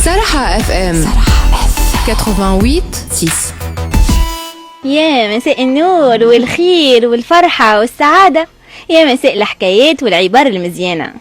صراحة اف ام 88.6. يا مساء النور والخير والفرحة والسعادة، يا مساء الحكايات والعبارة المزيانة.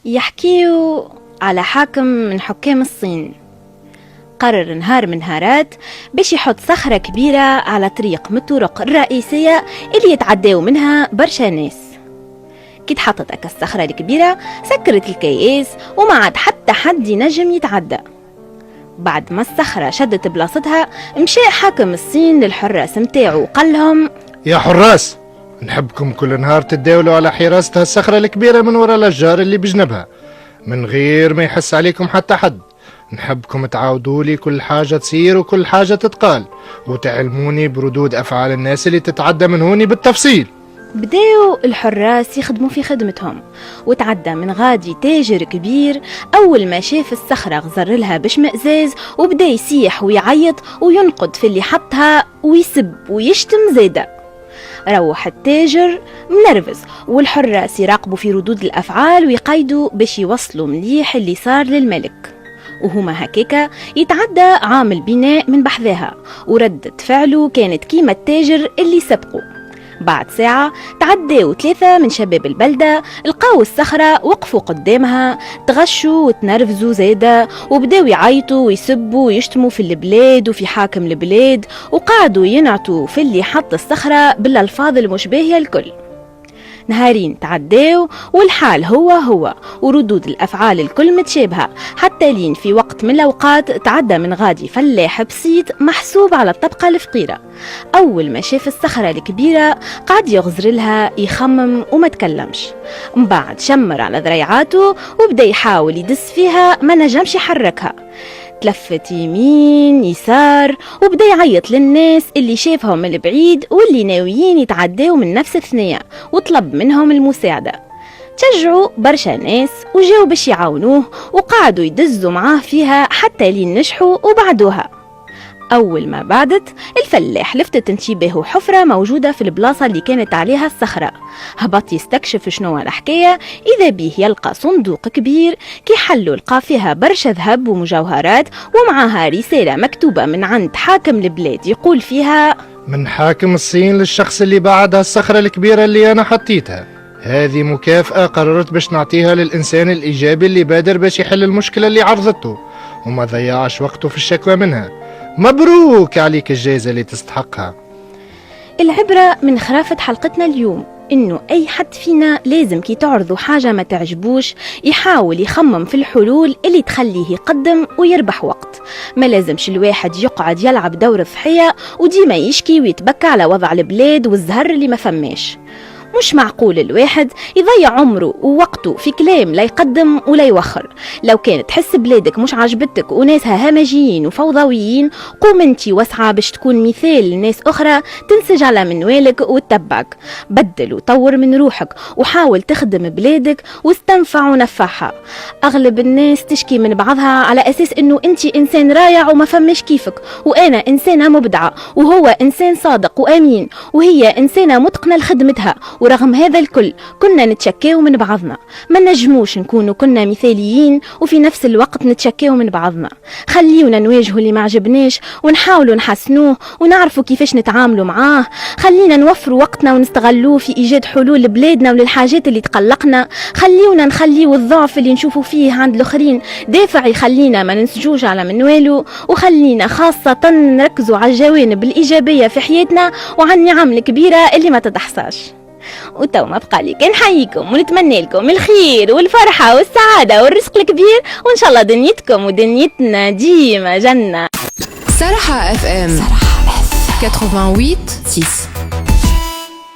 يحكيوا على حاكم من حكام الصين قرر نهار من نهارات باش يحط صخرة كبيرة على طريق من الطرق الرئيسية اللي يتعداو منها برشا ناس. كي تحطت هكا الصخرة الكبيرة سكرت الكياس وما عاد حتى حد ينجم يتعدى. بعد ما الصخرة شدت بلاصتها مشى حاكم الصين للحراس متاعو وقال لهم: يا حراس، نحبكم كل نهار تداولوا على حراسة الصخرة الكبيرة من وراء الأشجار اللي بجنبها من غير ما يحس عليكم حتى حد. نحبكم تعاودوا لي كل حاجة تصير وكل حاجة تتقال، وتعلموني بردود أفعال الناس اللي تتعدى من هوني بالتفصيل. بداو الحراس يخدموا في خدمتهم، وتعدى من غادي تاجر كبير. أول ما شاف الصخرة غزر لها بشمئزاز وبدا يسيح ويعيط وينقد في اللي حطها ويسب ويشتم زاده. روح التاجر منرفز، والحراس يراقبوا في ردود الأفعال ويقايدوا باش يوصلوا مليح اللي صار للملك. وهما هكاكا يتعدى عامل بناء من بحذاها، وردة فعله كانت كيما التاجر اللي سبقوا. بعد ساعة تعداو 3 من شباب البلدة، لقاو الصخرة وقفوا قدامها، تغشوا وتنرفزوا زادة، وبداو يعيطوا ويسبوا ويشتموا في البلاد وفي حاكم البلاد، وقعدوا ينعتوا في اللي حط الصخرة بالألفاظ المشباهية الكل. نهارين تعداو والحال هو وردود الأفعال الكل متشابهة، حتى لين في وقت من الأوقات تعدى من غادي فلاح بسيط محسوب على الطبقة الفقيرة. أول ما شاف الصخرة الكبيرة قعد يغزر لها يخمم وما تكلمش. مبعد شمر على ذريعاته وبدأ يحاول يدس فيها، ما نجمش يحركها. تلفت يمين يسار وبدأ يعيط للناس اللي شافهم من البعيد واللي ناويين يتعداو من نفس الثنية، وطلب منهم المساعدة. تشجعوا برشا ناس وجاو باش يعاونوه، وقعدوا يدزوا معاه فيها حتى لين نجحوا وبعدوها. أول ما بعدت الفلاح لفتت انتباهه حفرة موجودة في البلاصة اللي كانت عليها الصخرة. هبط يستكشف شنو الحكاية، إذا بيه يلقى صندوق كبير كي حلو لقى فيها برشا ذهب ومجوهرات، ومعها رسالة مكتوبة من عند حاكم البلاد يقول فيها: من حاكم الصين للشخص اللي بعدها الصخرة الكبيرة اللي أنا حطيتها. هذه مكافأة قررت باش نعطيها للإنسان الإيجابي اللي بادر باش يحل المشكلة اللي عرضته وما ضيعش وقته في الشكوى منها. مبروك عليك الجائزة اللي تستحقها. العبرة من خرافة حلقتنا اليوم إنه أي حد فينا لازم كي تعرضوا حاجة ما تعجبوش يحاول يخمم في الحلول اللي تخليه يقدم ويربح وقت. ما لازمش الواحد يقعد يلعب دور الضحية وديما يشكي ويتبكى على وضع البلاد والزهر اللي ما فماش. مش معقول الواحد يضيع عمره ووقته في كلام لا يقدم ولا يوخر. لو كانت تحس بلادك مش عجبتك وناسها همجيين وفوضويين، قوم انتي واسعى باش تكون مثال لناس أخرى تنسج على منوالك وتتبعك. بدل وطور من روحك وحاول تخدم بلادك واستنفع ونفعها. أغلب الناس تشكي من بعضها على أساس إنه انتي إنسان رايع وما فماش كيفك، وأنا إنسانة مبدعة وهو إنسان صادق وأمين وهي إنسانة متقنة لخدمتها. ورغم هذا الكل كنا نتشكاو من بعضنا. ما نجموش نكونوا كنا مثاليين وفي نفس الوقت نتشكاو من بعضنا. خليونا نواجهوا اللي ما عجبناش ونحاولوا نحسنوه ونعرفوا كيفاش نتعاملوا معاه. خلينا نوفروا وقتنا ونستغلوه في إيجاد حلول لبلادنا وللحاجات اللي تقلقنا. خليونا نخليوا الضعف اللي نشوفوا فيه عند الآخرين دافع يخلينا ما ننسجوش على منواله. وخلينا خاصة نركزوا على الجوانب الإيجابية في حياتنا وعلى النعم الكبيرة اللي ما تتحصاش. وتو ما بقى لي نحييكم ونتمنى لكم الخير والفرحة والسعادة والرزق الكبير، وإن شاء الله دنيتكم ودنيتنا ديما جنة. صراحة اف ام 88.6.